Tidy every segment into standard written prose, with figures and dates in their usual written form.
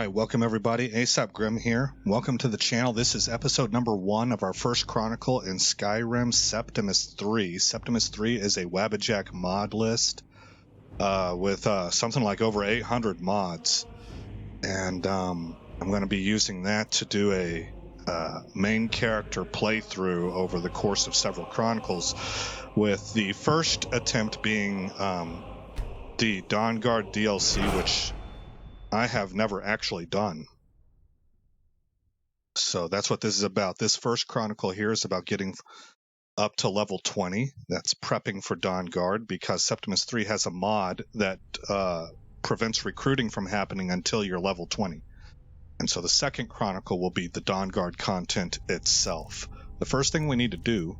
Alright, welcome everybody. ASAP Grim here. Welcome to the channel. This is episode number 1 of our first chronicle in Skyrim Septimus 3. Septimus 3 is a wabbajack mod list with something like over 800 mods. And I'm going to be using that to do a main character playthrough over the course of several chronicles, with the first attempt being the Dawnguard DLC, which I have never actually done. So that's what this is about. This first chronicle here is about getting up to level 20. That's prepping for Dawnguard, because Septimus 3 has a mod that prevents recruiting from happening until you're level 20. And so the second chronicle will be the Dawnguard content itself. The first thing we need to do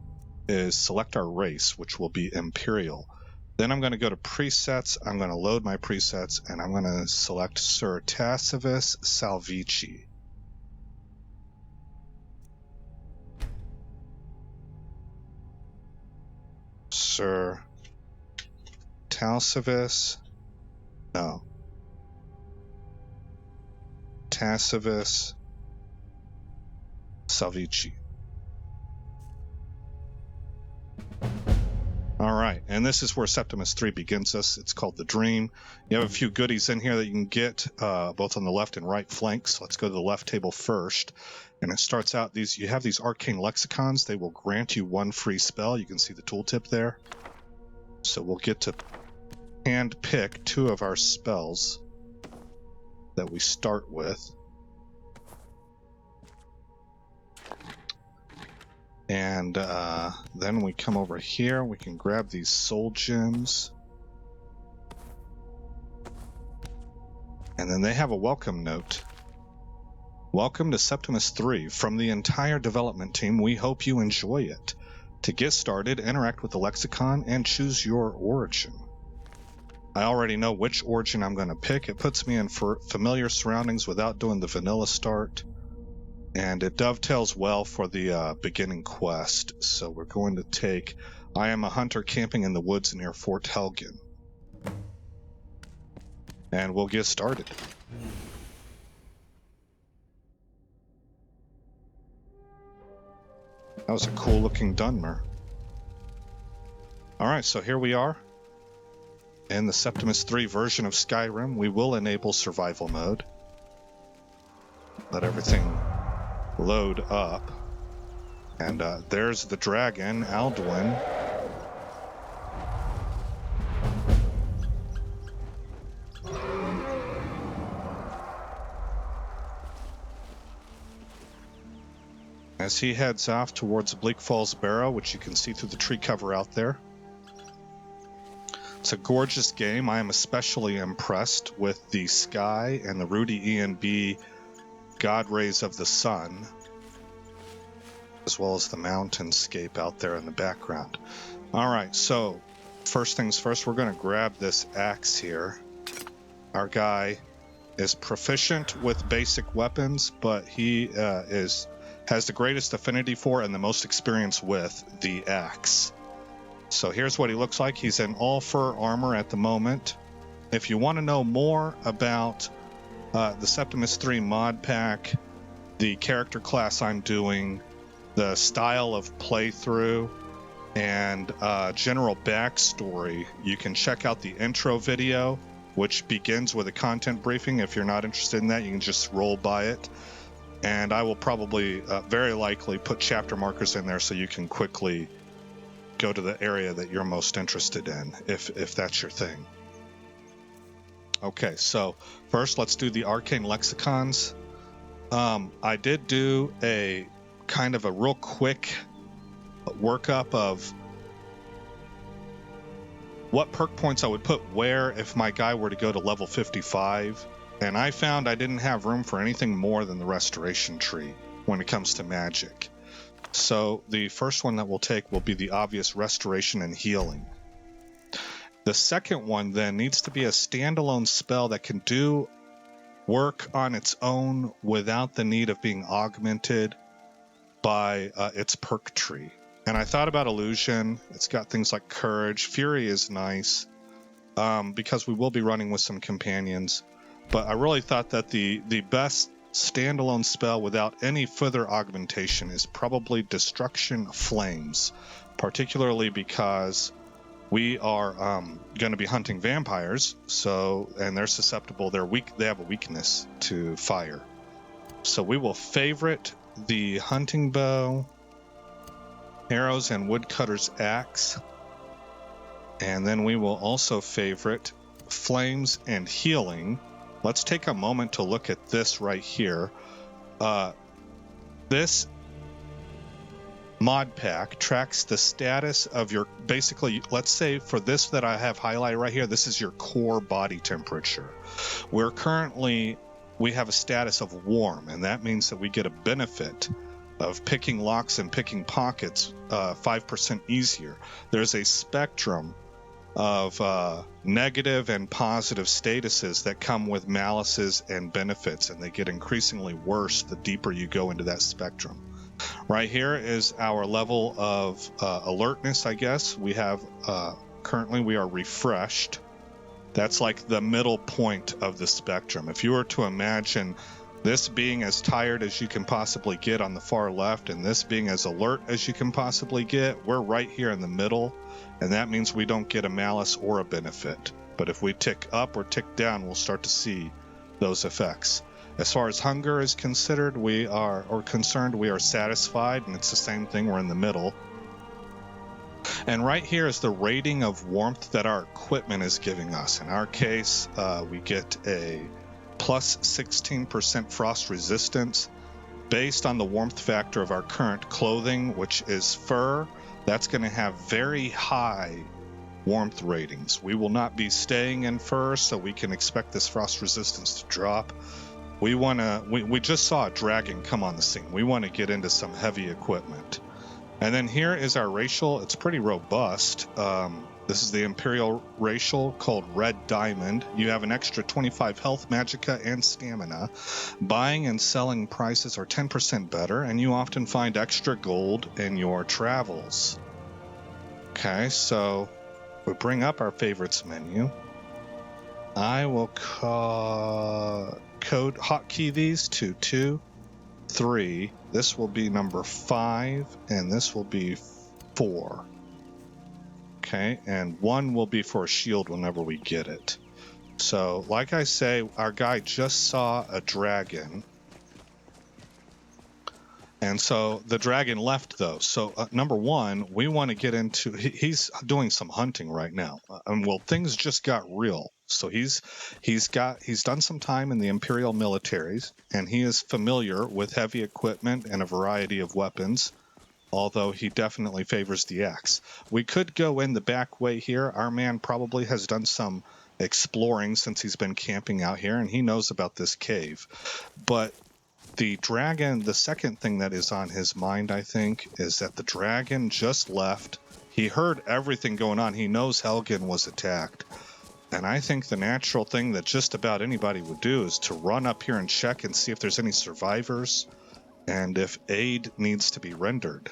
is select our race, which will be Imperial. Then I'm going to go to presets, I'm going to load my presets, and I'm going to select Sir Tacitus Salvici. Sir Tacitus, no. Tacitus Salvici. Alright, and this is where Septimus 3 begins us. It's called The Dream. You have a few goodies in here that you can get, both on the left and right flanks. Let's go to the left table first. And it starts out, you have these arcane lexicons. They will grant you 1 free spell. You can see the tooltip there. So we'll get to hand pick 2 of our spells that we start with. And then we come over here, we can grab these soul gems. And then they have a welcome note. Welcome to Septimus 3. From the entire development team, we hope you enjoy it. To get started, interact with the lexicon and choose your origin. I already know which origin I'm going to pick. It puts me in familiar surroundings without doing the vanilla start. And it dovetails well for the beginning quest. So we're going to take, I am a hunter camping in the woods near Fort Helgen. And we'll get started. That was a cool looking Dunmer. Alright, so here we are. In the Septimus 3 version of Skyrim, we will enable survival mode. Let everything load up, and there's the dragon, Alduin. As he heads off towards Bleak Falls Barrow, which you can see through the tree cover out there. It's a gorgeous game. I am especially impressed with the sky and the Rudy ENB God rays of the sun, as well as the mountainscape out there in the background. Alright, so first things first, we're going to grab this axe here. Our guy is proficient with basic weapons, but he has the greatest affinity for and the most experience with the axe. So here's what he looks like. He's in all fur armor at the moment. If you want to know more about the Septimus 3 mod pack, the character class I'm doing, the style of playthrough, and general backstory, you can check out the intro video, which begins with a content briefing. If you're not interested in that, you can just roll by it. And I will probably, very likely, put chapter markers in there so you can quickly go to the area that you're most interested in, if that's your thing. Okay, so first let's do the arcane lexicons. I did do a kind of a real quick workup of what perk points I would put where if my guy were to go to level 55, and I found I didn't have room for anything more than the restoration tree when it comes to magic. So the first one that we'll take will be the obvious restoration and healing. The second one then needs to be a standalone spell that can do work on its own without the need of being augmented by its perk tree. And I thought about Illusion. It's got things like Courage. Fury is nice, because we will be running with some companions. but I really thought that the best standalone spell without any further augmentation is probably Destruction Flames, particularly because we are going to be hunting vampires, and they're susceptible. They have a weakness to fire. So we will favorite the hunting bow, arrows, and woodcutter's axe. And then we will also favorite flames and healing. Let's take a moment to look at this right here. This mod pack tracks the status of your, basically, let's say for this that I have highlighted right here, this is your core body temperature. We have a status of warm, and that means that we get a benefit of picking locks and picking pockets 5% easier. There's a spectrum of negative and positive statuses that come with malices and benefits, and they get increasingly worse the deeper you go into that spectrum. Right here is our level of alertness, I guess. We have, currently we are refreshed. That's like the middle point of the spectrum. If you were to imagine this being as tired as you can possibly get on the far left, and this being as alert as you can possibly get, we're right here in the middle, and that means we don't get a malice or a benefit. But if we tick up or tick down, we'll start to see those effects. As far as hunger is concerned, we are satisfied, and it's the same thing, we're in the middle. And right here is the rating of warmth that our equipment is giving us. In our case, we get a plus 16% frost resistance based on the warmth factor of our current clothing, which is fur. That's going to have very high warmth ratings. We will not be staying in fur, so we can expect this frost resistance to drop. We just saw a dragon come on the scene. We want to get into some heavy equipment. And then here is our racial. It's pretty robust. This is the Imperial racial called Red Diamond. You have an extra 25 health, magicka, and stamina. Buying and selling prices are 10% better, and you often find extra gold in your travels. Okay, so we bring up our favorites menu. I will code hotkey these to 2, 3. This will be number 5, and this will be 4. Okay, and 1 will be for a shield whenever we get it. So, like I say, our guy just saw a dragon. And so the dragon left, though. So, number 1, we want to get into... He's doing some hunting right now. Things just got real. So he's done some time in the Imperial militaries, and he is familiar with heavy equipment and a variety of weapons, although he definitely favors the axe. We could go in the back way here. Our man probably has done some exploring since he's been camping out here, and he knows about this cave. But the dragon, the second thing that is on his mind, I think, is that the dragon just left. He heard everything going on. He knows Helgen was attacked. And I think the natural thing that just about anybody would do is to run up here and check and see if there's any survivors and if aid needs to be rendered.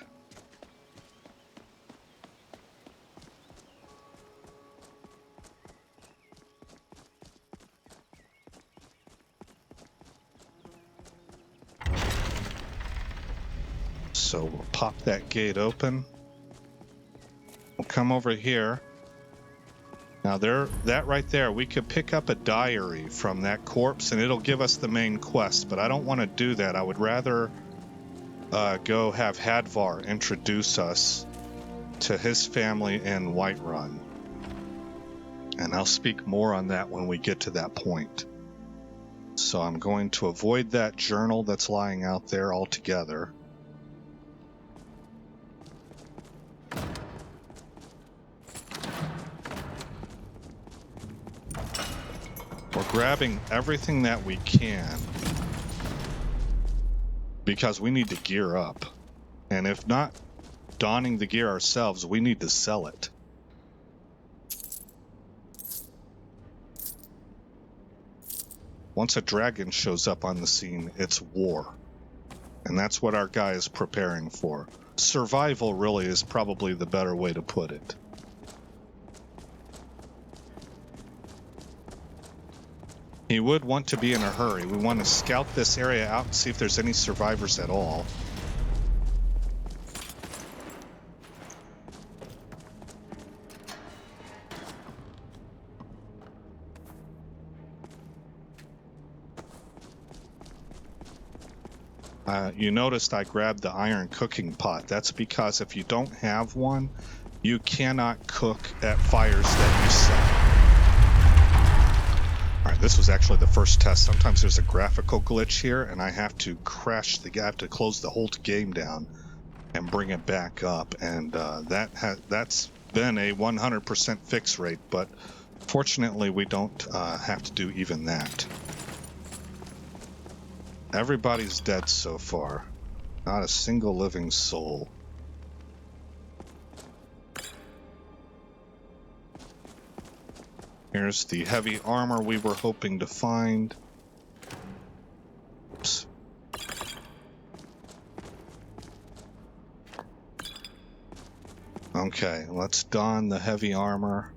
So we'll pop that gate open. We'll come over here. Now that right there, we could pick up a diary from that corpse and it'll give us the main quest, but I don't want to do that. I would rather go have Hadvar introduce us to his family in Whiterun. And I'll speak more on that when we get to that point. So I'm going to avoid that journal that's lying out there altogether. We're grabbing everything that we can because we need to gear up. And if not donning the gear ourselves, we need to sell it. Once a dragon shows up on the scene, it's war. And that's what our guy is preparing for. Survival really is probably the better way to put it. He would want to be in a hurry. We want to scout this area out and see if there's any survivors at all. You noticed I grabbed the iron cooking pot. That's because if you don't have one, you cannot cook at fires that you set. All right, this was actually the first test. Sometimes there's a graphical glitch here, and I have to crash the I have to close the whole game down and bring it back up. And that's been a 100% fix rate, but fortunately we don't have to do even that. Everybody's dead so far. Not a single living soul. Here's the heavy armor we were hoping to find. Oops. Okay, let's don the heavy armor.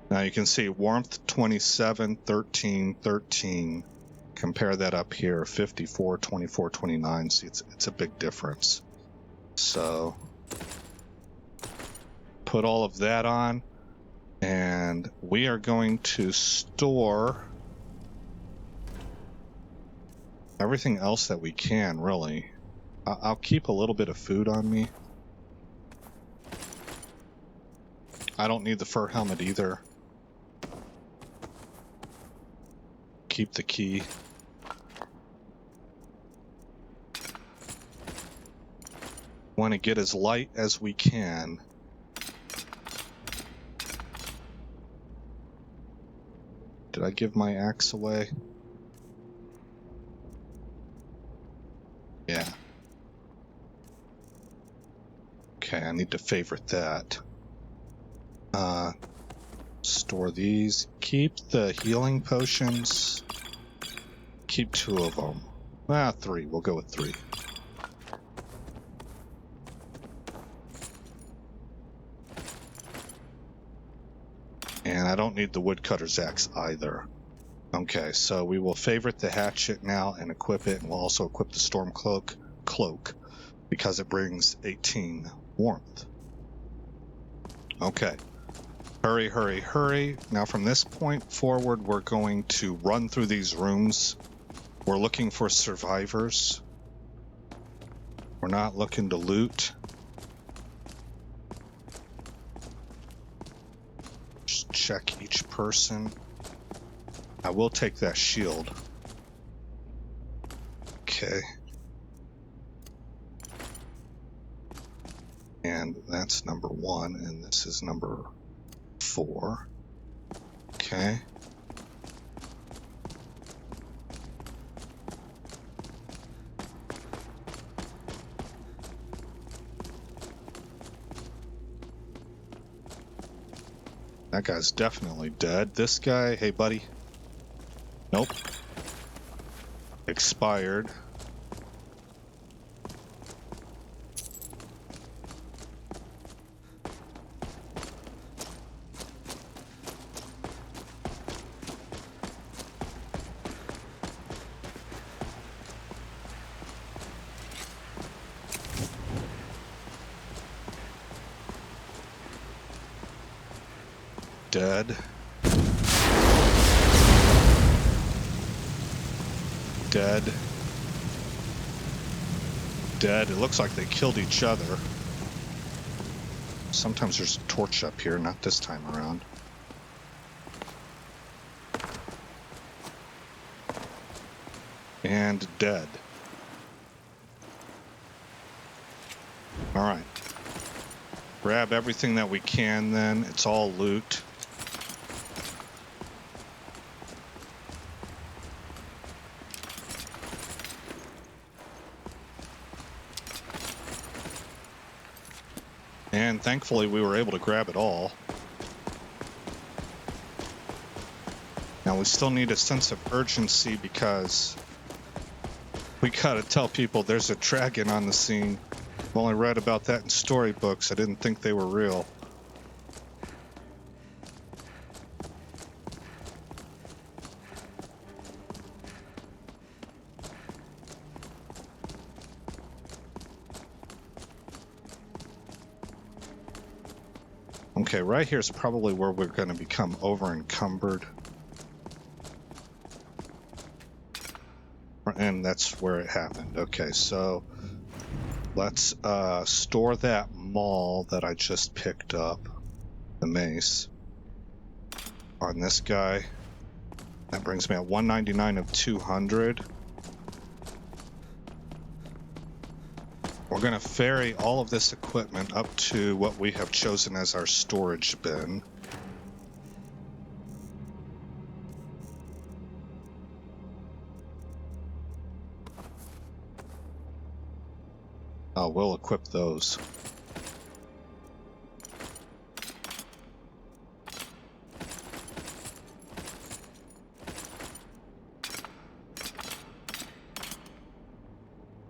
Now you can see warmth 27, 13, 13. Compare that up here, 54, 24, 29. See, it's a big difference. So put all of that on, and we are going to store everything else that we can, really. I'll keep a little bit of food on me. I don't need the fur helmet either. Keep the key. Want to get as light as we can. Did I give my axe away? Yeah. Okay, I need to favorite that. Store these. Keep the healing potions. Keep 2 of them. 3. We'll go with 3. And I don't need the woodcutter's axe either. Okay, so we will favorite the hatchet now and equip it, and we'll also equip the storm cloak because it brings 18 warmth. Okay. Hurry, hurry, hurry. Now from this point forward, we're going to run through these rooms. We're looking for survivors. We're not looking to loot. Just check each person. I will take that shield. Okay. And that's number 1, and this is number 4. Okay. That guy's definitely dead. This guy, hey buddy. Nope. Expired. Dead. Dead. Dead. It looks like they killed each other. Sometimes there's a torch up here, not this time around. And dead. Alright. Grab everything that we can then. It's all loot. And thankfully we were able to grab it all. Now we still need a sense of urgency because we gotta tell people there's a dragon on the scene. I've only read about that in storybooks. I didn't think they were real. Okay, right here is probably where we're going to become over encumbered. And that's where it happened. Okay, so let's store that maul that I just picked up, the mace, on this guy. That brings me at 199 of 200. We're going to ferry all of this equipment up to what we have chosen as our storage bin. Oh, we'll equip those.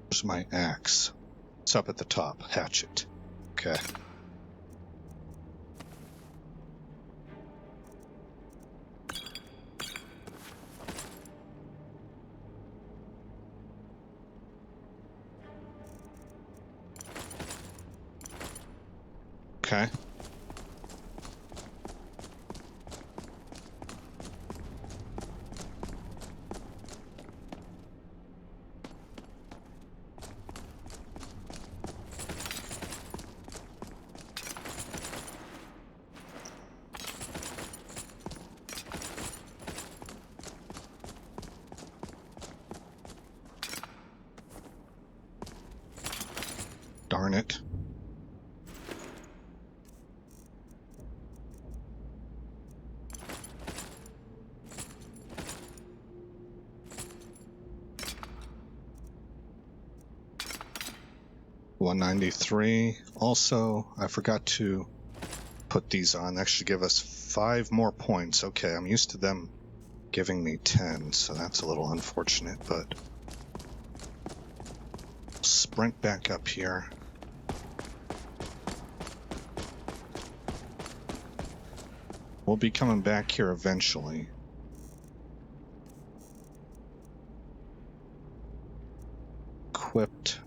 Where's my axe? It's up at the top. Hatchet. Okay. Okay. Darn it. $193. Also, I forgot to put these on. That should give us 5 more points. Okay, I'm used to them giving me 10, so that's a little unfortunate, but sprint back up here. We'll be coming back here eventually. Equipped.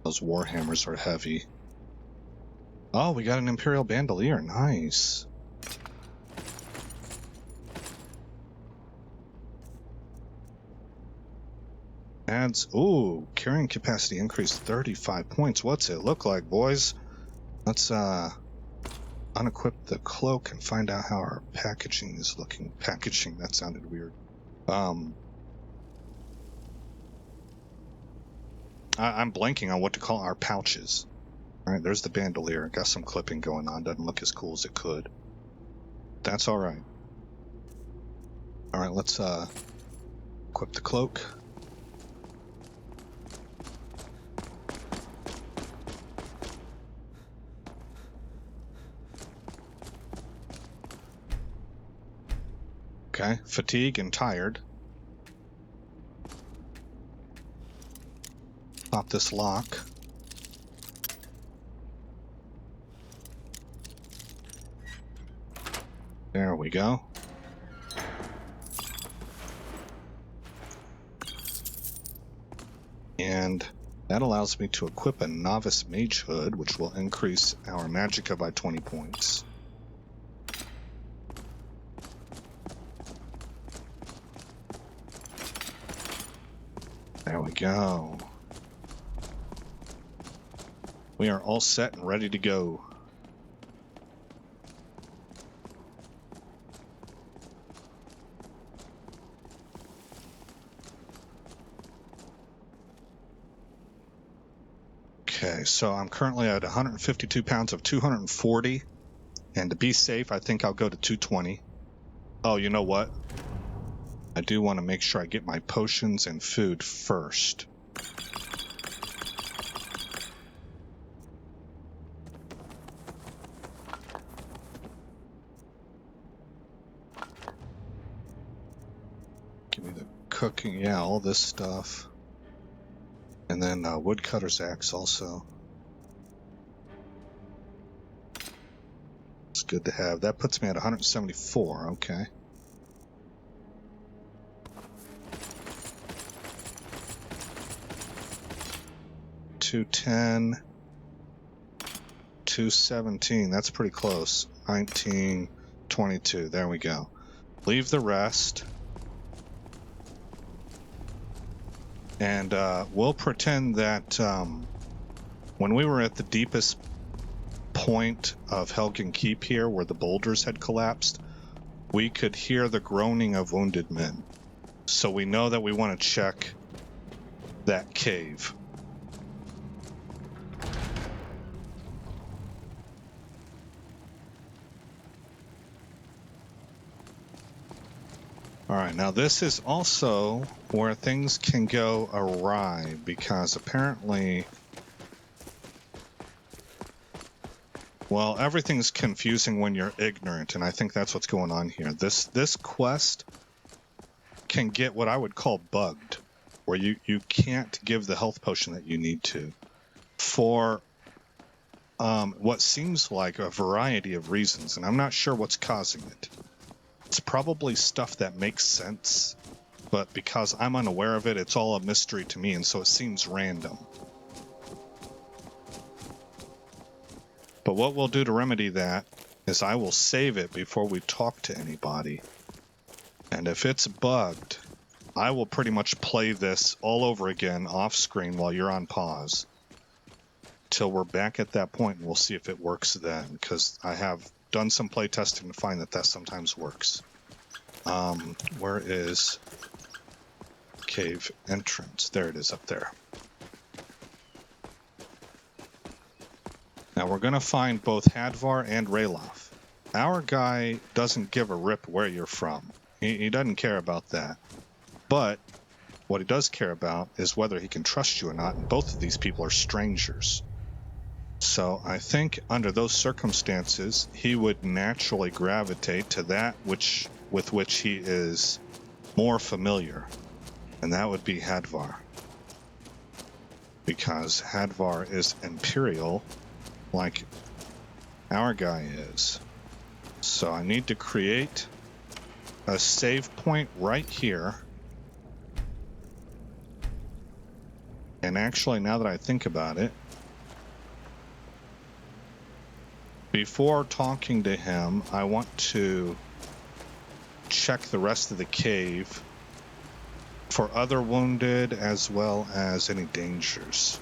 Those warhammers are heavy. Oh, we got an Imperial Bandolier. Nice. Adds, ooh, carrying capacity increased 35 points. What's it look like, boys? Let's unequip the cloak and find out how our packaging is looking. Packaging, that sounded weird. I'm blanking on what to call our pouches. Alright, there's the bandolier. Got some clipping going on. Doesn't look as cool as it could. That's alright. Alright, let's equip the cloak. Okay, fatigue and tired. Pop this lock. There we go. And that allows me to equip a novice mage hood, which will increase our magicka by 20 points. There we go. We are all set and ready to go. Okay, so I'm currently at 152 pounds of 240. And to be safe, I think I'll go to 220. Oh, you know what? I do want to make sure I get my potions and food first. Give me the cooking, yeah, all this stuff. And then woodcutter's axe also. It's good to have. That puts me at 174, okay. 210, 217. That's pretty close. 19, 22. There we go. Leave the rest. And we'll pretend that when we were at the deepest point of Helgen Keep here, where the boulders had collapsed, we could hear the groaning of wounded men. So we know that we want to check that cave. Alright, now this is also where things can go awry, because apparently, well, everything's confusing when you're ignorant, and I think that's what's going on here. This quest can get what I would call bugged, where you can't give the health potion that you need to, for what seems like a variety of reasons, and I'm not sure what's causing it. It's probably stuff that makes sense, but because I'm unaware of it, it's all a mystery to me, and so it seems random. But what we'll do to remedy that is I will save it before we talk to anybody. And if it's bugged, I will pretty much play this all over again off screen while you're on pause, till we're back at that point, and we'll see if it works then, because I have done some play testing to find that sometimes works. Where is cave entrance? There it is up there. Now we're going to find both Hadvar and Ralof. Our guy doesn't give a rip where you're from. He doesn't care about that. But what he does care about is whether he can trust you or not, and both of these people are strangers. So I think under those circumstances, he would naturally gravitate to that with which he is more familiar, and that would be Hadvar. Because Hadvar is Imperial, like our guy is. So I need to create a save point right here. And actually, now that I think about it, before talking to him, I want to check the rest of the cave for other wounded as well as any dangers.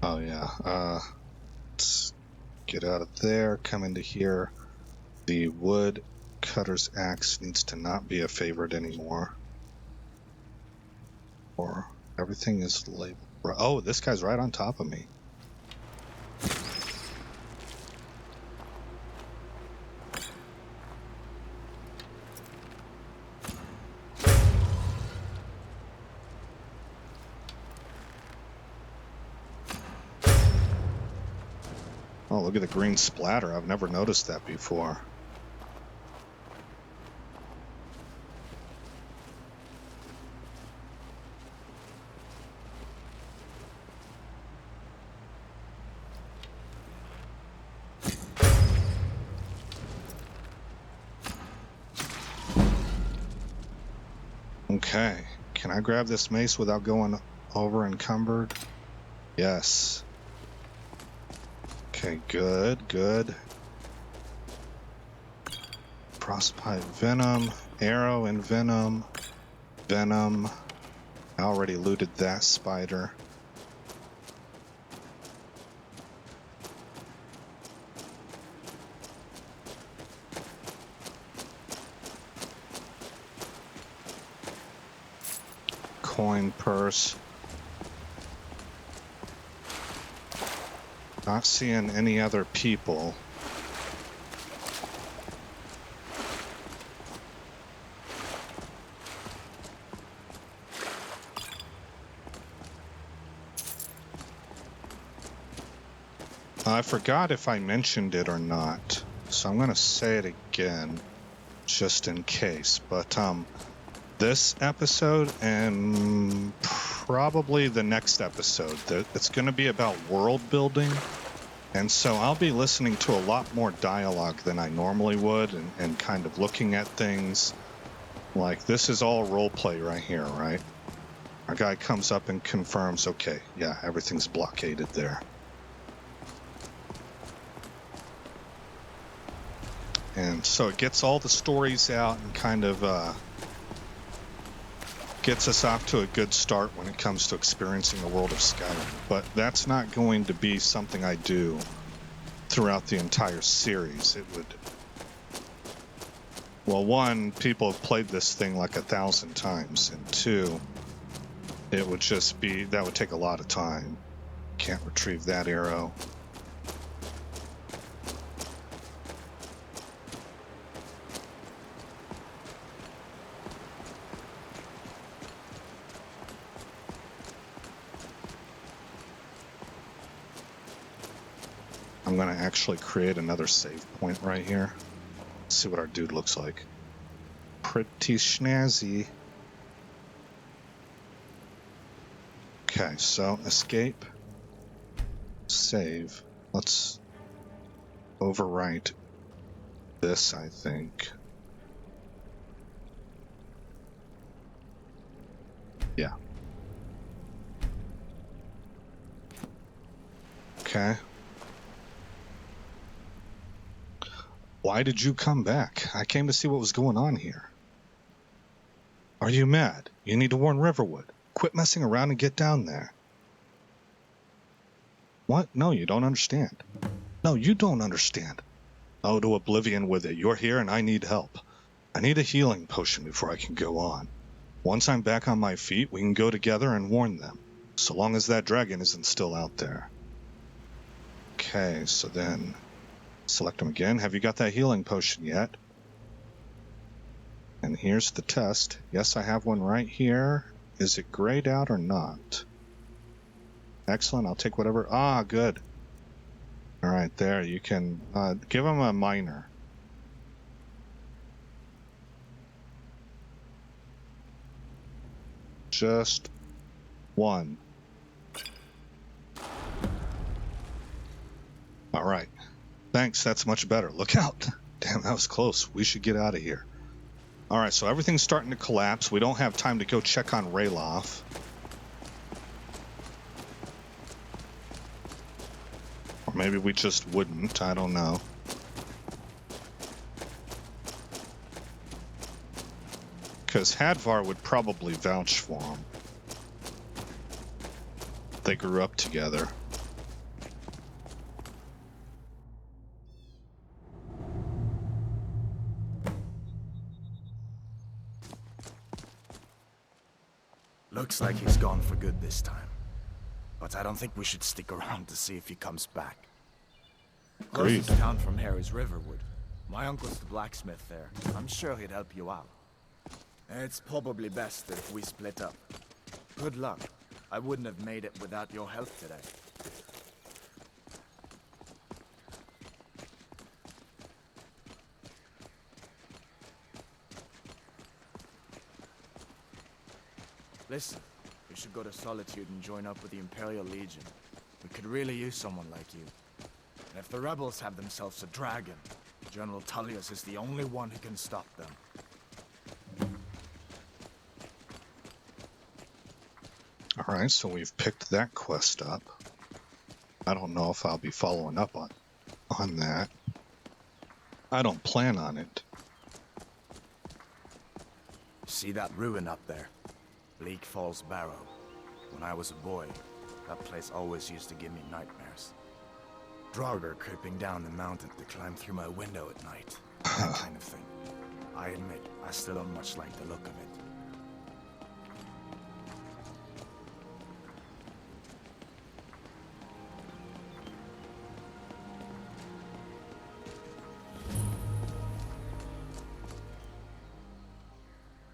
Oh yeah, let's get out of there, come into here. The wood cutter's axe needs to not be a favorite anymore. Or everything is labeled. Oh, this guy's right on top of me. Oh, look at the green splatter. I've never noticed that before. Okay, can I grab this mace without going over encumbered? Yes. Okay, good. Frostbite venom, arrow and venom. I already looted that spider. Coin purse. Not seeing any other people. I forgot if I mentioned it or not. so I'm going to say it again, just in case. But this episode and probably the next episode, it's going to be about world building. And so I'll be listening to a lot more dialogue than I normally would, and kind of looking at things. Like, this is all role play right here, right? Our guy comes up and confirms, okay, yeah, everything's blockaded there. And so it gets all the stories out and kind of gets us off to a good start when it comes to experiencing the world of Skyrim. But that's not going to be something I do throughout the entire series. It would... Well, one, people have played this thing like 1,000 times, and two, it would just be... that would take a lot of time. Can't retrieve that arrow. I'm going to actually create another save point right here. See what our dude looks like. Pretty snazzy. Okay, so escape, save. Let's overwrite this, I think. Yeah. Okay. Why did you come back? I came to see what was going on here. Are you mad? You need to warn Riverwood. Quit messing around and get down there. What? No, you don't understand. No, you don't understand. Oh, to oblivion with it. You're here and I need help. I need a healing potion before I can go on. Once I'm back on my feet, we can go together and warn them. So long as that dragon isn't still out there. Okay, so then... select them again. Have you got that healing potion yet? And here's the test. Yes, I have one right here. Is it grayed out or not? Excellent. I'll take whatever. Ah, good. All right, there. You can give him a minor. Just one. All right. Thanks, that's much better. Look out. Damn, that was close. We should get out of here. All right, so everything's starting to collapse. We don't have time to go check on Rayloff. Or maybe we just wouldn't. I don't know. Because Hadvar would probably vouch for him. They grew up together. Looks like he's gone for good this time. But I don't think we should stick around to see if he comes back. Agreed. Closest town from here is Riverwood. My uncle's the blacksmith there. I'm sure he'd help you out. It's probably best if we split up. Good luck. I wouldn't have made it without your help today. Listen, we should go to Solitude and join up with the Imperial Legion. We could really use someone like you. And if the rebels have themselves a dragon, General Tullius is the only one who can stop them. Alright, so we've picked that quest up. I don't know if I'll be following up on that. I don't plan on it. See that ruin up there? Bleak Falls Barrow. When I was a boy, that place always used to give me nightmares. Draugr creeping down the mountain to climb through my window at night. That kind of thing. I admit, I still don't much like the look of it.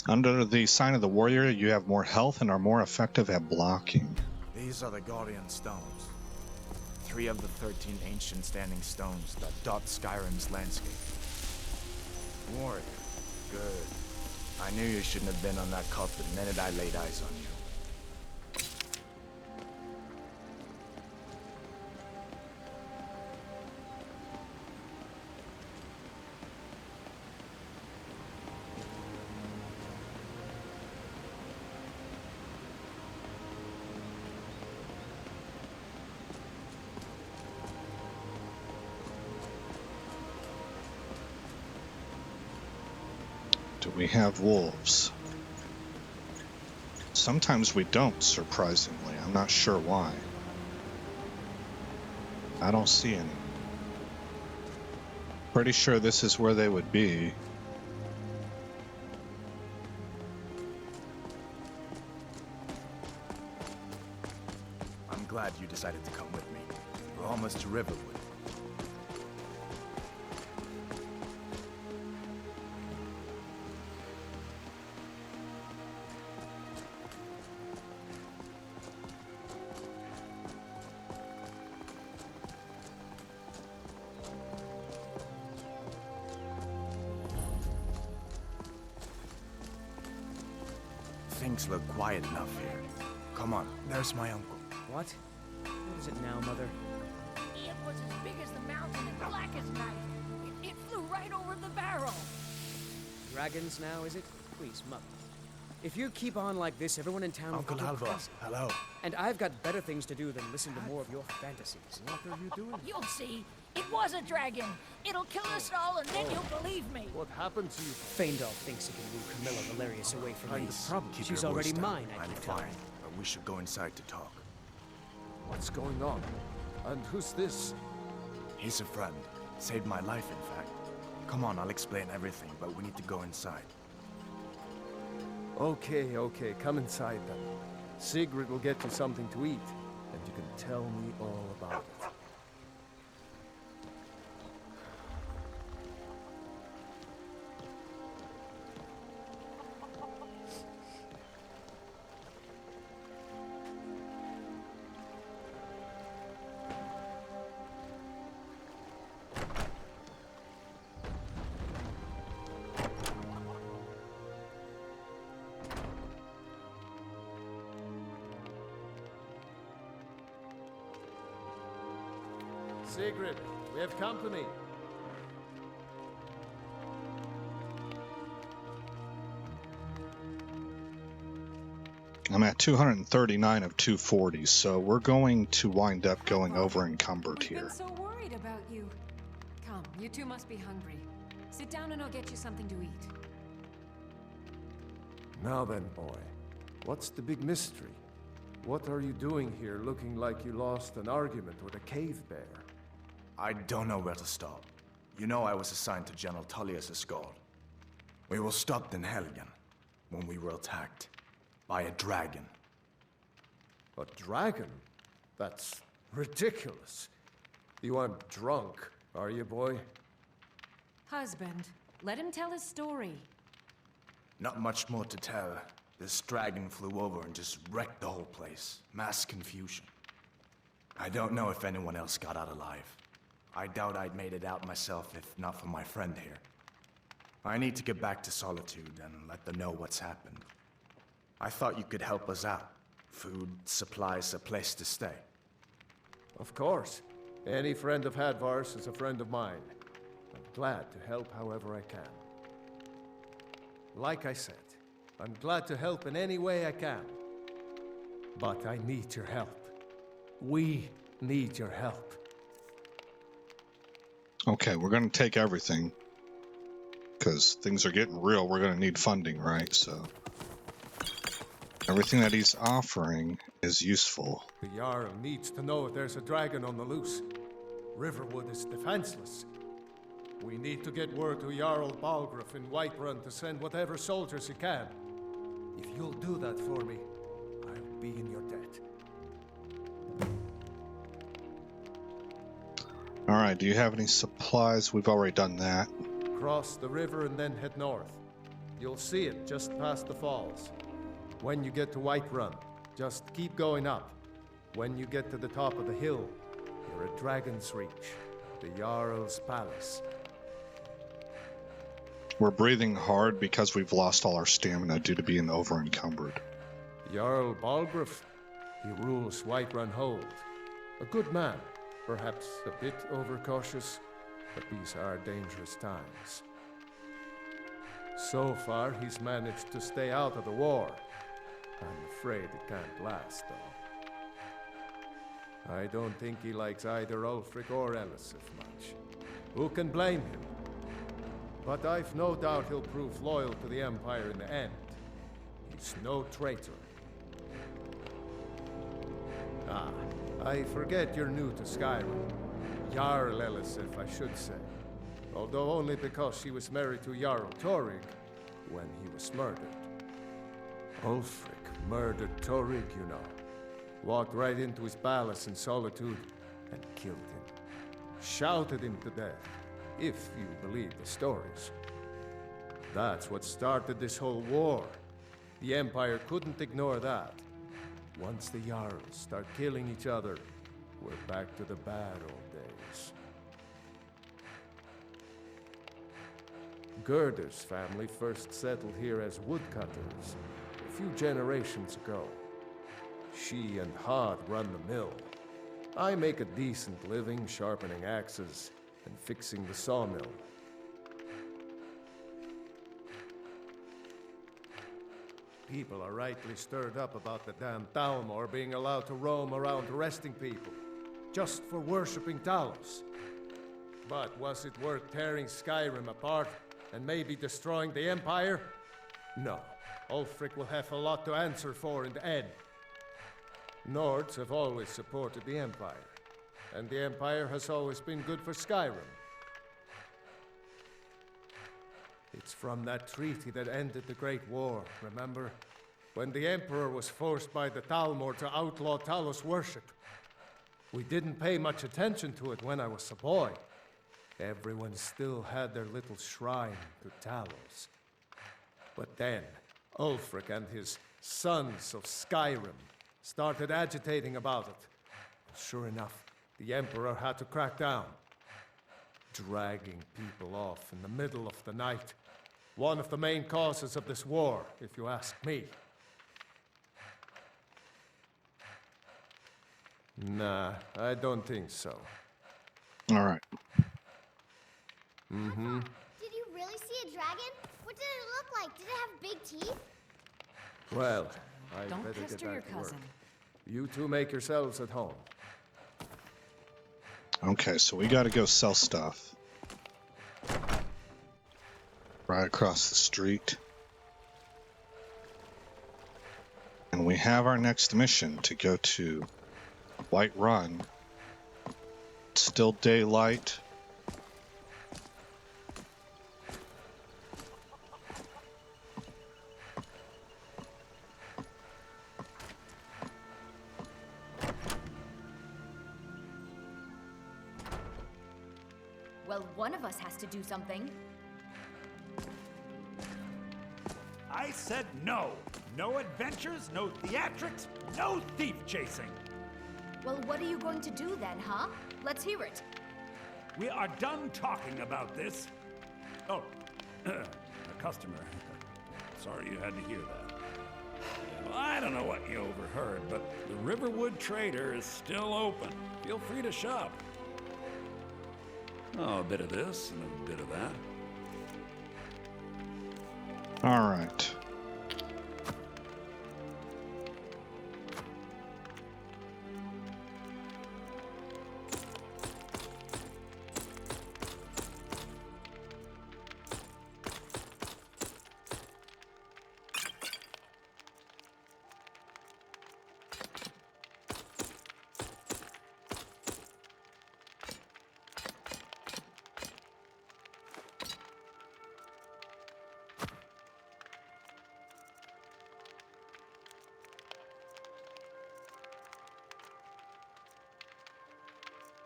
Under the sign of the warrior, you have more health and are more effective at blocking. These are the Guardian Stones. 3 of the 13 ancient standing stones that dot Skyrim's landscape. Warrior. Good. I knew you shouldn't have been on that cult the minute I laid eyes on you. Do we have wolves? Sometimes we don't, surprisingly. I'm not sure why. I don't see any. Pretty sure this is where they would be. I'm glad you decided to come with me. We're almost to Riverwood. Things look quiet enough here. Come on, there's my uncle. What? What is it now, Mother? It was as big as the mountain and black as night. It flew right over the barrel. Dragons now, is it? Please, Mother. If you keep on like this, everyone in town will Uncle go Alva, crazy. hello. And I've got better things to do than listen to more of your fantasies. What are you doing? You'll see. It was a dragon. It'll kill us all, and then you'll believe me. What happened to you? Feindal thinks he can move Camilla Valerius away from me. Keep She's your already voice down. mine, I I'm keep fine, telling you. but we should go inside to talk. What's going on? And who's this? He's a friend. Saved my life, in fact. Come on, I'll explain everything, but we need to go inside. Okay, come inside then. Sigrid will get you something to eat, and you can tell me all about it. Sigrid, we have company. I'm at 239 of 240, so we're going to wind up going over encumbered We've here. been so worried about you. Come, you two must be hungry. Sit down and I'll get you something to eat. Now then, boy, what's the big mystery? What are you doing here looking like you lost an argument with a cave bear? I don't know where to start. You know I was assigned to General Tullius' guard. We were stopped in Helgen when we were attacked by a dragon. A dragon? That's ridiculous. You aren't drunk, are you, boy? Husband, let him tell his story. Not much more to tell. This dragon flew over and just wrecked the whole place. Mass confusion. I don't know if anyone else got out alive. I doubt I'd made it out myself if not for my friend here. I need to get back to Solitude and let them know what's happened. I thought you could help us out. Food, supplies, a place to stay. Of course. Any friend of Hadvar's is a friend of mine. I'm glad to help however I can. Like I said, I'm glad to help in any way I can. But I need your help. We need your help. Okay, we're going to take everything. Because things are getting real, we're going to need funding, right? So everything that he's offering is useful. The Jarl needs to know if there's a dragon on the loose. Riverwood is defenseless. We need to get word to Jarl Balgruuf in Whiterun to send whatever soldiers he can. If you'll do that for me, I'll be in your debt. Alright, do you have any supplies? We've already done that. Cross the river and then head north. You'll see it just past the falls. When you get to Whiterun, just keep going up. When you get to the top of the hill, You're at Dragon's Reach, the Jarl's palace. We're breathing hard because we've lost all our stamina due to being over-encumbered. Jarl Balgruuf, he rules Whiterun Hold. A good man, perhaps a bit overcautious, but these are dangerous times. So far, he's managed to stay out of the war. I'm afraid it can't last, though. I don't think he likes either Ulfric or Elisif much. Who can blame him? But I've no doubt he'll prove loyal to the Empire in the end. He's no traitor. Ah, I forget you're new to Skyrim. Jarl Elisif, I should say. Although only because she was married to Jarl Torrig when he was murdered. Ulfric murdered Torrig, you know. Walked right into his palace in Solitude and killed him. Shouted him to death, if you believe the stories. That's what started this whole war. The Empire couldn't ignore that. Once the Jarls start killing each other, we're back to the bad old days. Gerder's family first settled here as woodcutters a few generations ago. She and Hod run the mill. I make a decent living sharpening axes and fixing the sawmill. People are rightly stirred up about the damn Thalmor being allowed to roam around arresting people, just for worshipping Talos. But was it worth tearing Skyrim apart and maybe destroying the Empire? No. Ulfric will have a lot to answer for in the end. Nords have always supported the Empire, and the Empire has always been good for Skyrim. It's from that treaty that ended the Great War, remember? When the Emperor was forced by the Thalmor to outlaw Talos worship. We didn't pay much attention to it when I was a boy. Everyone still had their little shrine to Talos. But then, Ulfric and his sons of Skyrim started agitating about it. Sure enough, the Emperor had to crack down. Dragging people off in the middle of the night. One of the main causes of this war, if you ask me. Nah, I don't think so. All right. Mm-hmm. Did you really see a dragon? What did it look like? Did it have big teeth? Well, I Don't better pester get your back to work. cousin. You two make yourselves at home. Okay, so we gotta go sell stuff. Right across the street. And we have our next mission to go to Whiterun. It's still daylight. Well, one of us has to do something. I said no. No adventures, no theatrics, no thief chasing. Well, what are you going to do then, huh? Let's hear it. We are done talking about this. Oh, a customer. Sorry you had to hear that. Well, I don't know what you overheard, but the Riverwood Trader is still open. Feel free to shop. Oh, a bit of this and a bit of that. All right.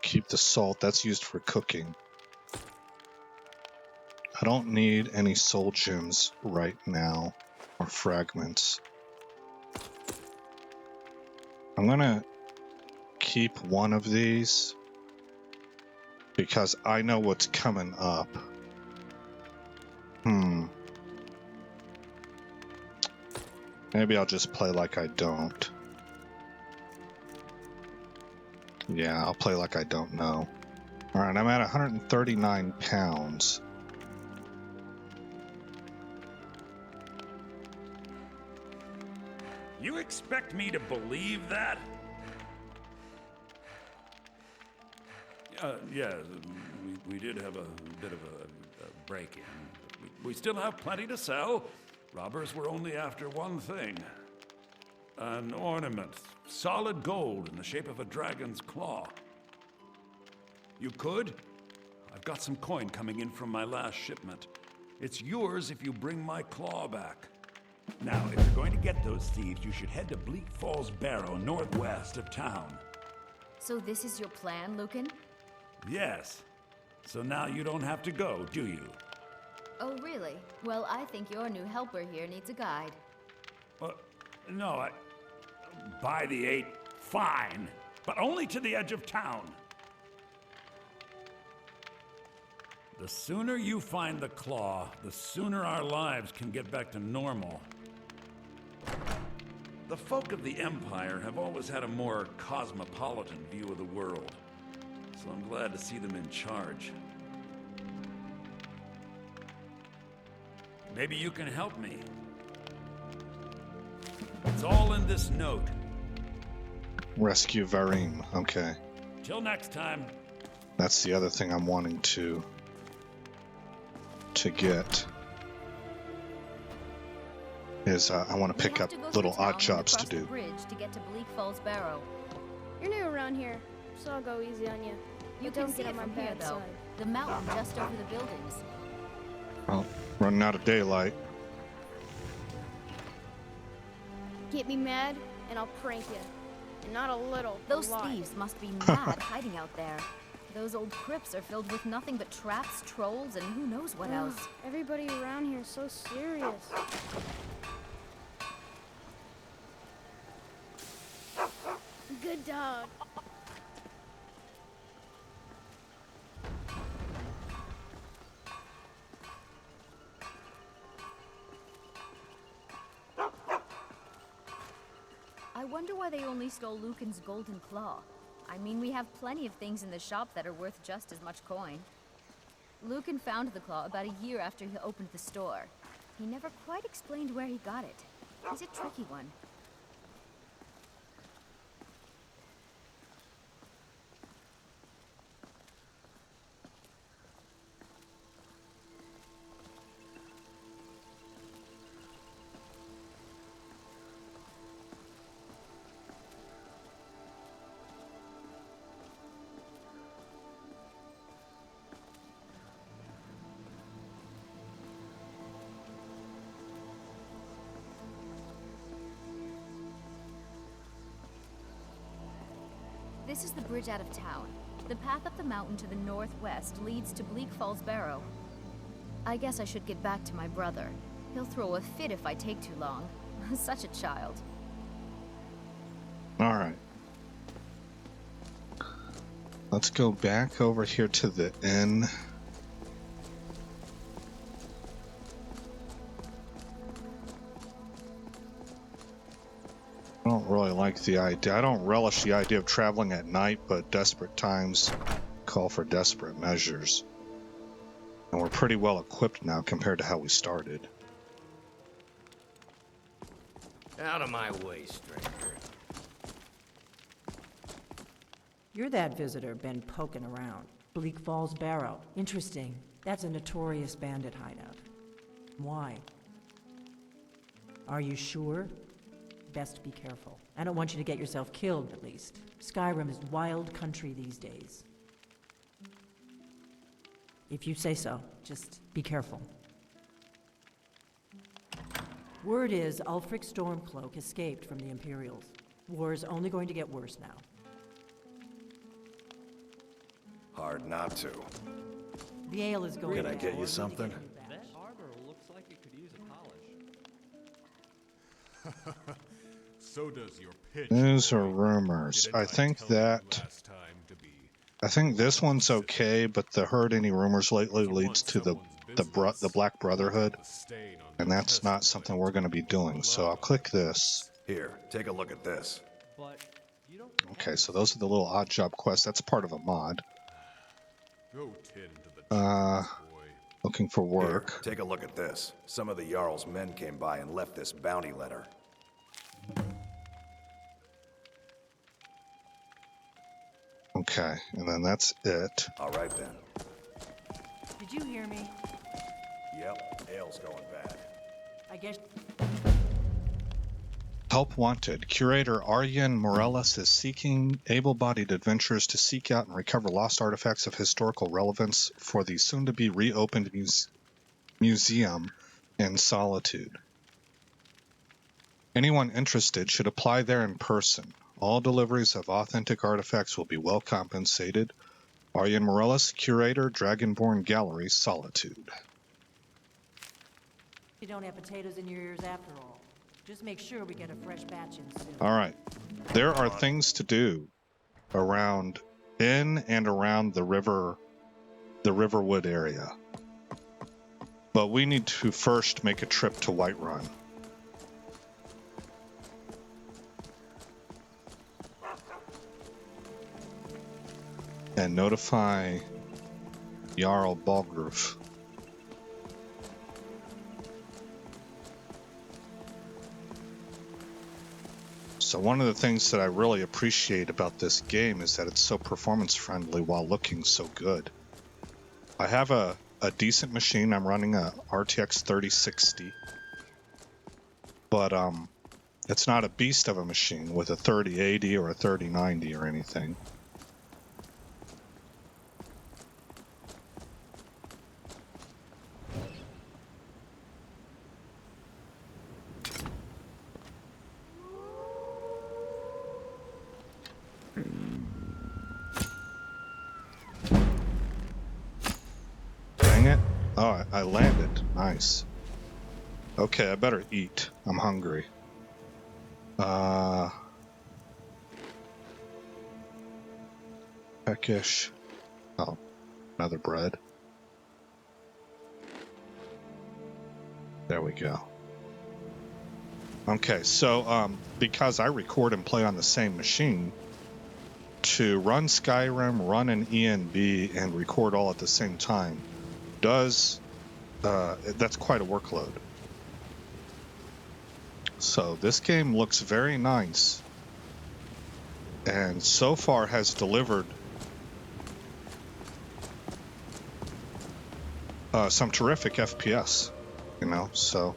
Keep the salt, that's used for cooking. I don't need any soul gems right now, or fragments. I'm gonna keep one of these because I know what's coming up. Maybe I'll just play like I don't. Yeah, I'll play like I don't know. Alright, I'm at 139 pounds. You expect me to believe that? Yeah, we did have a bit of a break-in. We still have plenty to sell. Robbers were only after one thing. An ornament, solid gold in the shape of a dragon's claw. You could? I've got some coin coming in from my last shipment. It's yours if you bring my claw back. Now, if you're going to get those thieves, you should head to Bleak Falls Barrow, northwest of town. So this is your plan, Lucan? Yes. So now you don't have to go, do you? Oh, really? Well, I think your new helper here needs a guide. No, by the 8, fine. But only to the edge of town. The sooner you find the claw, the sooner our lives can get back to normal. The folk of the Empire have always had a more cosmopolitan view of the world. So I'm glad to see them in charge. Maybe you can help me. It's all in this note. Rescue Varim. Okay. Till next time. That's the other thing I'm wanting to get. Is I want to pick up little odd jobs to do. Bridge to get to Bleak Falls Barrow. You're new around here, so I'll go easy on you. You can see it from here, though. The mountain just over the buildings. Well, running out of daylight. Get me mad, and I'll prank you. And not a little. Those thieves must be mad hiding out there. Those old crypts are filled with nothing but traps, trolls, and who knows what else. Everybody around here is so serious. Good dog. I wonder why they only stole Lucan's golden claw. I mean, we have plenty of things in the shop that are worth just as much coin. Lucan found the claw about a year after he opened the store. He never quite explained where he got it. He's a tricky one. This is the bridge out of town. The path up the mountain to the northwest leads to Bleak Falls Barrow. I guess I should get back to my brother. He'll throw a fit if I take too long. Such a child. All right. Let's go back over here to the inn. I don't really like the idea. I don't relish the idea of traveling at night, but desperate times call for desperate measures. And we're pretty well equipped now compared to how we started. Out of my way, stranger. You're that visitor been poking around. Bleak Falls Barrow. Interesting. That's a notorious bandit hideout. Why? Are you sure? Best be careful. I don't want you to get yourself killed, at least. Skyrim is wild country these days. If you say so, just be careful. Word is Ulfric Stormcloak escaped from the Imperials. War's only going to get worse now. Hard not to. The ale is going. Can I get you something? That arbor looks like it could use a polish. So does your pitch. News or rumors? I think that last time to be I think this one's okay, but the Heard Any Rumors lately leads to the Black Brotherhood, and that's not something we're going to be doing. So I'll click this. Here, take a look at this. But you don't. Okay, so those are the little odd job quests. That's part of a mod. Go tend to the Looking for work. Here, take a look at this. Some of the Jarl's men came by and left this bounty letter. Okay, and then that's it. All right then. Did you hear me? Yep, ale's going bad. I guess... Help wanted. Curator Arjen Morales is seeking able-bodied adventurers to seek out and recover lost artifacts of historical relevance for the soon-to-be reopened museum in Solitude. Anyone interested should apply there in person. All deliveries of authentic artifacts will be well compensated. Arjen Morales, Curator, Dragonborn Gallery, Solitude. You don't have potatoes in your ears after all. Just make sure we get a fresh batch in soon. All right. There are things to do around, in and around the Riverwood area. But we need to first make a trip to Whiterun. And notify Jarl Balgruuf. So one of the things that I really appreciate about this game is that it's so performance friendly while looking so good. I have a decent machine. I'm running a RTX 3060. But it's not a beast of a machine with a 3080 or a 3090 or anything. Oh, I landed. Nice. Okay, I better eat. I'm hungry. Peckish. Oh, another bread. There we go. Okay, so because I record and play on the same machine, to run Skyrim, run an ENB, and record all at the same time that's quite a workload. So this game looks very nice and so far has delivered some terrific FPS, you know, so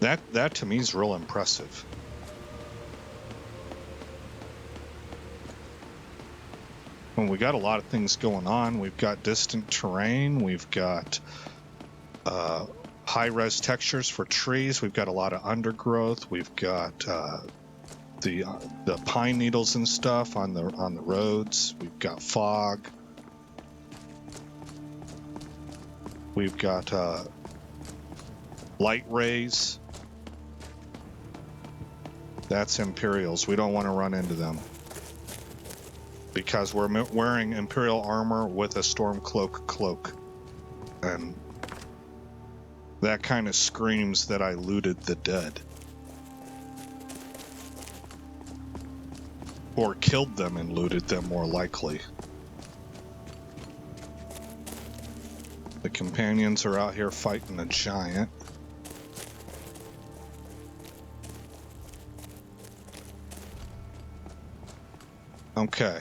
that to me is real impressive. Well, we got a lot of things going on. We've got distant terrain. We've got high-res textures for trees. We've got a lot of undergrowth. We've got the pine needles and stuff on the roads. We've got fog. We've got light rays. That's Imperials. We don't want to run into them, because we're wearing Imperial armor with a Stormcloak cloak. And that kind of screams that I looted the dead. Or killed them and looted them, more likely. The companions are out here fighting a giant. Okay.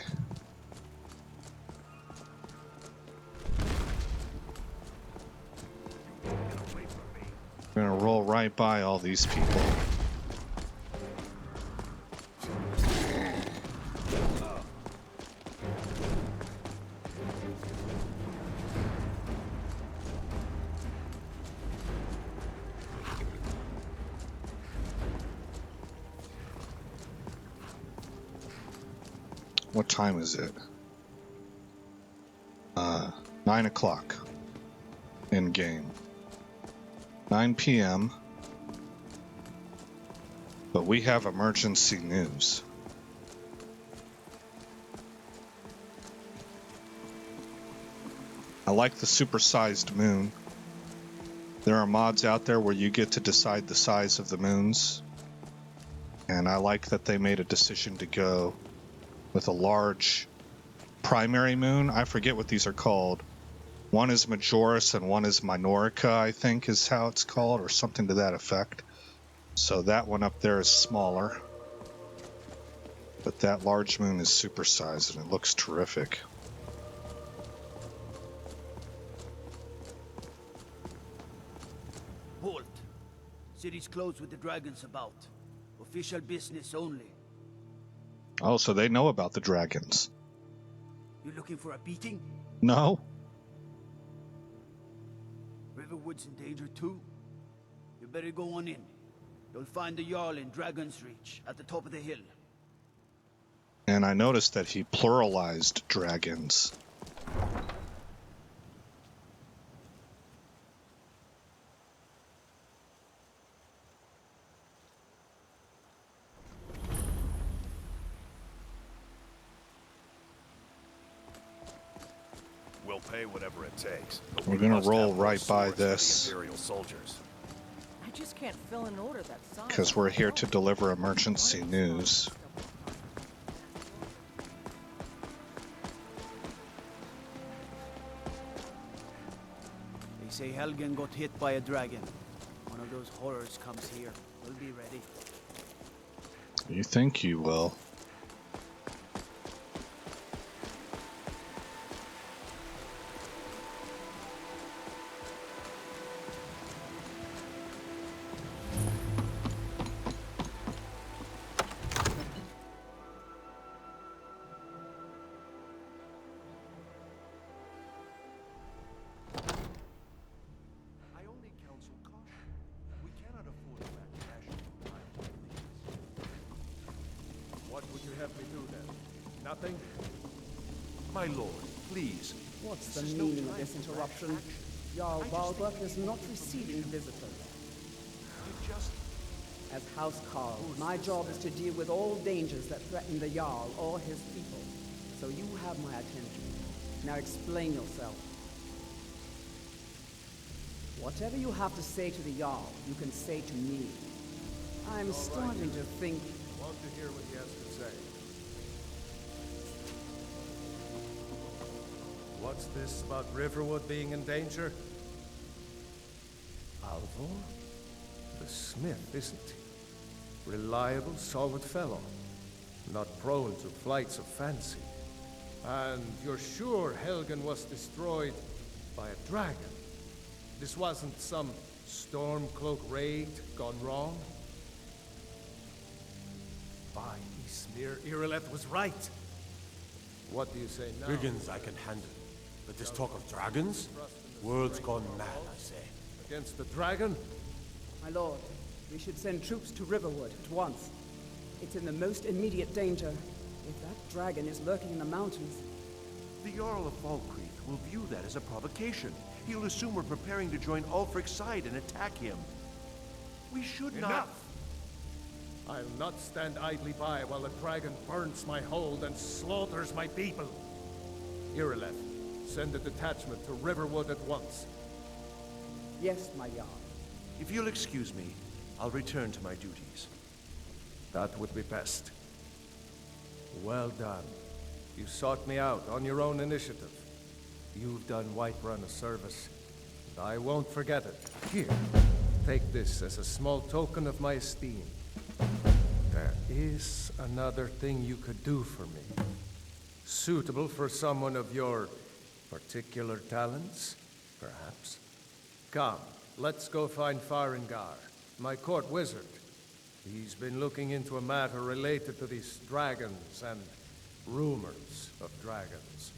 We're gonna roll right by all these people. What time is it? 9 o'clock in game. 9 p.m. But we have emergency news. I like the supersized moon. There are mods out there where you get to decide the size of the moons. And I like that they made a decision to go with a large primary moon. I forget what these are called. One is Majoris and one is Minorica, I think is how it's called, or something to that effect. So that one up there is smaller. But that large moon is supersized and it looks terrific. Halt. City's closed with the dragons about. Official business only. Oh, so they know about the dragons. You looking for a beating? No. Riverwood's in danger too. You better go on in. You'll find the Jarl in Dragon's Reach, at the top of the hill. And I noticed that he pluralized dragons. We'll pay whatever it takes. We're gonna roll right by this. Imperial soldiers. I just can't fill an order that size. Because we're here to deliver emergency news. They say Helgen got hit by a dragon. One of those horrors comes here. We'll be ready. You think you will. What would you have me do then? Nothing? My lord, please. What's the meaning of this interruption? Jarl Balgruuf is not receiving visitors. As House Carl, my job is to deal with all dangers that threaten the Jarl or his people. So you have my attention. Now explain yourself. Whatever you have to say to the Jarl, you can say to me. I'm starting to think... I want to hear what he has to say. What's this about Riverwood being in danger? Alvor? The smith, isn't he? Reliable, solid fellow. Not prone to flights of fancy. And you're sure Helgen was destroyed by a dragon? This wasn't some Stormcloak raid gone wrong? By Ismir, Irileth was right. What do you say now? Brigands I can handle. But this talk of dragons? World's gone mad, I say. Against the dragon? My lord, we should send troops to Riverwood at once. It's in the most immediate danger. If that dragon is lurking in the mountains... The Jarl of Falkreath will view that as a provocation. He'll assume we're preparing to join Ulfric's side and attack him. We should not... Enough! I'll not stand idly by while the dragon burns my hold and slaughters my people. Irileth, send a detachment to Riverwood at once. Yes, my Jarl. If you'll excuse me, I'll return to my duties. That would be best. Well done. You sought me out on your own initiative. You've done Whiterun a service, and I won't forget it. Here, take this as a small token of my esteem. There is another thing you could do for me. Suitable for someone of your particular talents, perhaps. Come, let's go find Farengar, my court wizard. He's been looking into a matter related to these dragons and rumors of dragons.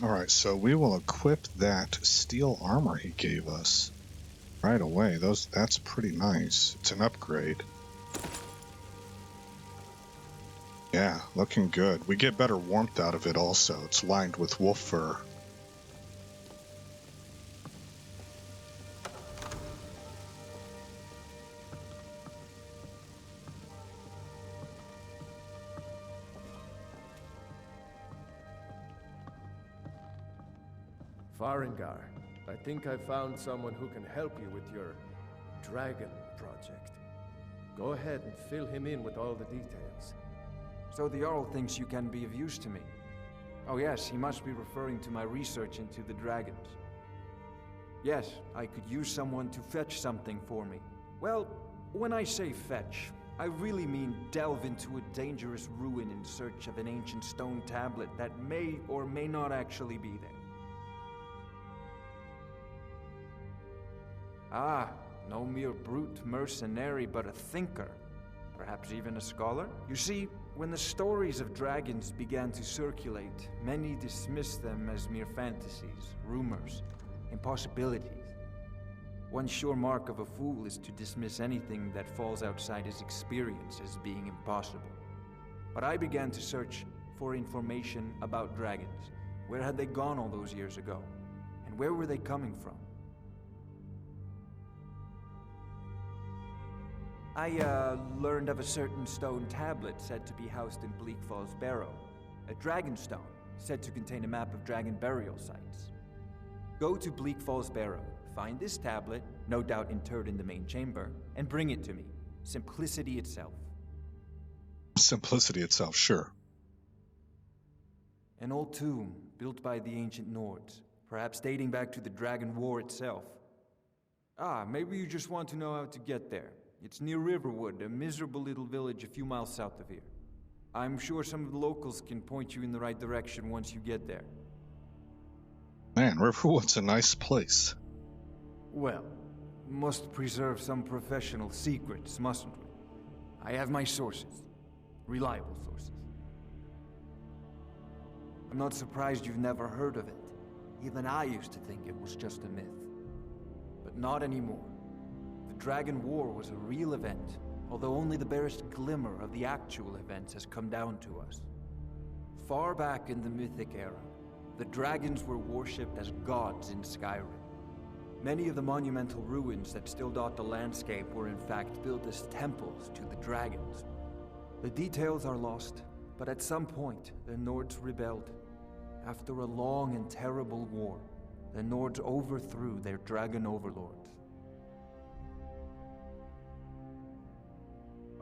Alright, so we will equip that steel armor he gave us right away. That's pretty nice. It's an upgrade. Yeah, looking good. We get better warmth out of it also. It's lined with wolf fur. Farengar, I think I found someone who can help you with your dragon project. Go ahead and fill him in with all the details. So the Jarl thinks you can be of use to me. Oh yes, he must be referring to my research into the dragons. Yes, I could use someone to fetch something for me. Well, when I say fetch, I really mean delve into a dangerous ruin in search of an ancient stone tablet that may or may not actually be there. Ah, no mere brute mercenary, but a thinker. Perhaps even a scholar? You see, when the stories of dragons began to circulate, many dismissed them as mere fantasies, rumors, impossibilities. One sure mark of a fool is to dismiss anything that falls outside his experience as being impossible. But I began to search for information about dragons. Where had they gone all those years ago? And where were they coming from? I learned of a certain stone tablet said to be housed in Bleak Falls Barrow. A dragon stone, said to contain a map of dragon burial sites. Go to Bleak Falls Barrow, find this tablet, no doubt interred in the main chamber, and bring it to me. Simplicity itself. Simplicity itself, sure. An old tomb, built by the ancient Nords, perhaps dating back to the Dragon War itself. Ah, maybe you just want to know how to get there. It's near Riverwood, a miserable little village a few miles south of here. I'm sure some of the locals can point you in the right direction once you get there. Man, Riverwood's a nice place. Well, must preserve some professional secrets, mustn't we? I have my sources. Reliable sources. I'm not surprised you've never heard of it. Even I used to think it was just a myth. But not anymore. The Dragon War was a real event, although only the barest glimmer of the actual events has come down to us. Far back in the Mythic era, the dragons were worshipped as gods in Skyrim. Many of the monumental ruins that still dot the landscape were in fact built as temples to the dragons. The details are lost, but at some point, the Nords rebelled. After a long and terrible war, the Nords overthrew their dragon overlords.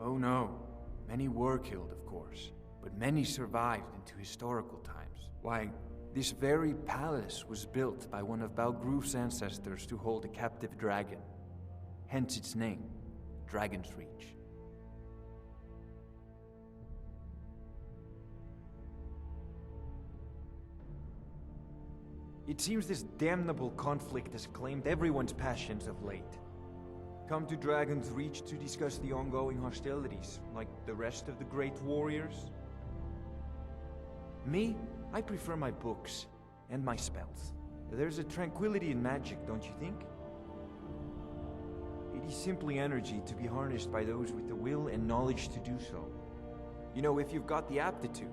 Oh no, many were killed, of course, but many survived into historical times. Why, this very palace was built by one of Balgruf's ancestors to hold a captive dragon. Hence its name, Dragon's Reach. It seems this damnable conflict has claimed everyone's passions of late. Come to Dragon's Reach to discuss the ongoing hostilities, like the rest of the great warriors? Me? I prefer my books, and my spells. There's a tranquility in magic, don't you think? It is simply energy to be harnessed by those with the will and knowledge to do so. You know, if you've got the aptitude,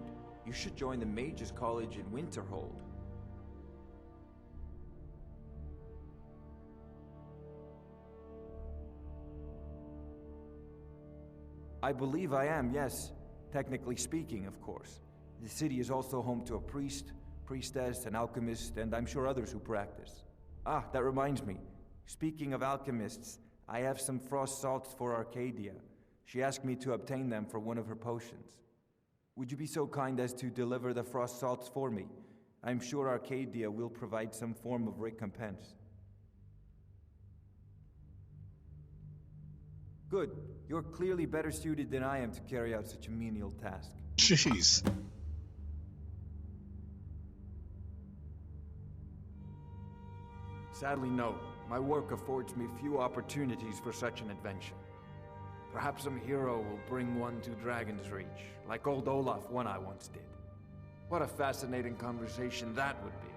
you should join the Mages College in Winterhold. I believe I am, yes. Technically speaking, of course. The city is also home to a priest, priestess, an alchemist, and I'm sure others who practice. Ah, that reminds me. Speaking of alchemists, I have some frost salts for Arcadia. She asked me to obtain them for one of her potions. Would you be so kind as to deliver the frost salts for me? I'm sure Arcadia will provide some form of recompense. Good. You're clearly better suited than I am to carry out such a menial task. Jeez. Sadly, no. My work affords me few opportunities for such an adventure. Perhaps some hero will bring one to Dragon's Reach, like old Olaf one I once did. What a fascinating conversation that would be.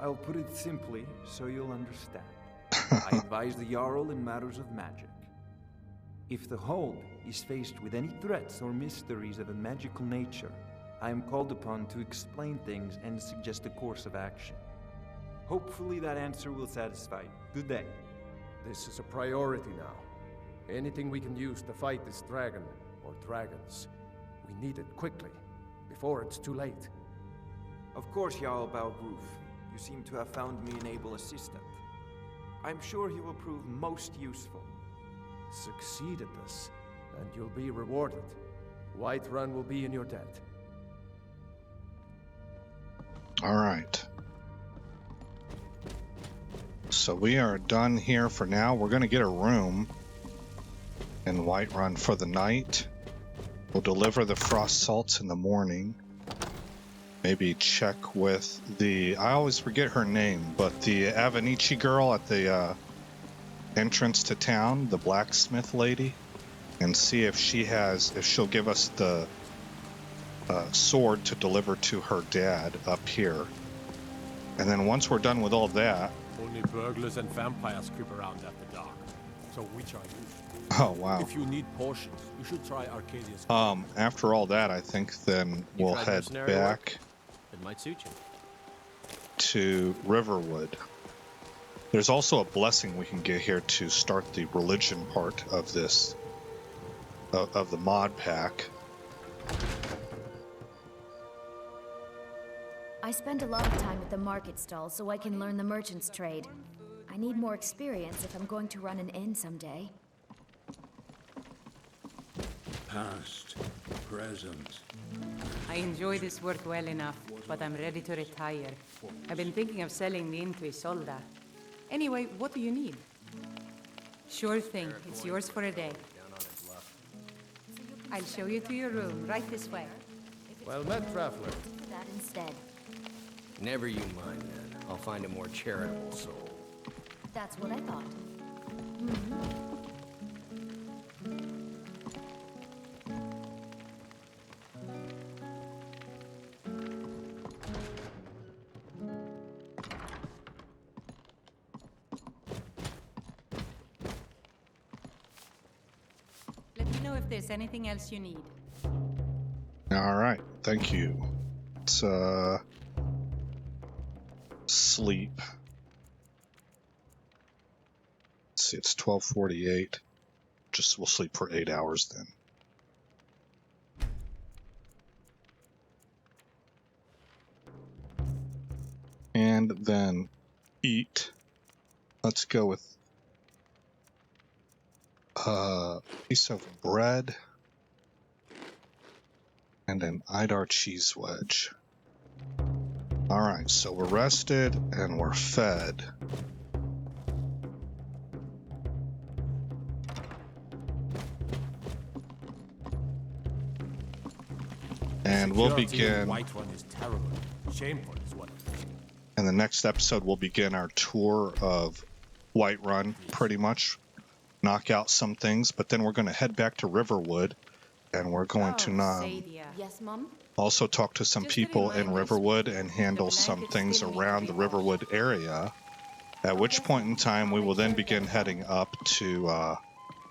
I'll put it simply so you'll understand. I advise the Jarl in matters of magic. If the Hold is faced with any threats or mysteries of a magical nature, I am called upon to explain things and suggest a course of action. Hopefully that answer will satisfy you. Good day. This is a priority now. Anything we can use to fight this dragon, or dragons, we need it quickly, before it's too late. Of course, Jarl Balgruf. You seem to have found me an able assistant. I'm sure he will prove most useful. Succeed at this, and you'll be rewarded. Whiterun will be in your debt. All right. So we are done here for now. We're going to get a room in Whiterun for the night. We'll deliver the frost salts in the morning. Maybe check with the... I always forget her name, but the Avenici girl at the entrance to town, the blacksmith lady, and see if she'll give us the sword to deliver to her dad up here. And then once we're done with all that... Only burglars and vampires creep around after dark. So which are you? Oh, wow. If you need potions, you should try Arcadia's... After all that, I think then we'll head back... It might suit you. To Riverwood. There's also a blessing we can get here to start the religion part of this, of the mod pack. I spend a lot of time at the market stall so I can learn the merchant's trade. I need more experience if I'm going to run an inn someday. Past, present. I enjoy this work well enough, but I'm ready to retire. I've been thinking of selling the inn to Isolda. Anyway, what do you need? Sure thing. It's yours for a day. I'll show you to your room, right this way. Well met, traveler. That instead. Never you mind then. I'll find a more charitable soul. That's what I thought. Let me know if there's anything else you need. All right, thank you. Let's sleep. Let's see, it's 12:48. We'll sleep for 8 hours then. And then eat. Let's go with a piece of bread and an Idar cheese wedge. Alright, so we're rested and we're fed. And we'll begin... Whiterun is terrible. Shameful is what. In the next episode, we'll begin our tour of Whiterun, pretty much. Knock out some things, but then we're going to head back to Riverwood, and we're going to Yes, Mom? also talk to some people in Riverwood and handle some things around the Riverwood area, at which point in time we will then begin heading up to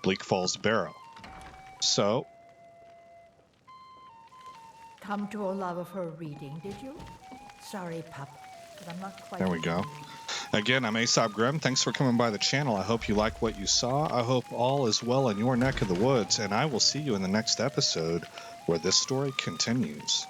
Bleak Falls Barrow. So... Come to Olava for a reading, did you? Sorry, Pup, but I'm not quite... There we go. Again, I'm Aesop Grimm. Thanks for coming by the channel. I hope you like what you saw. I hope all is well in your neck of the woods, and I will see you in the next episode where this story continues.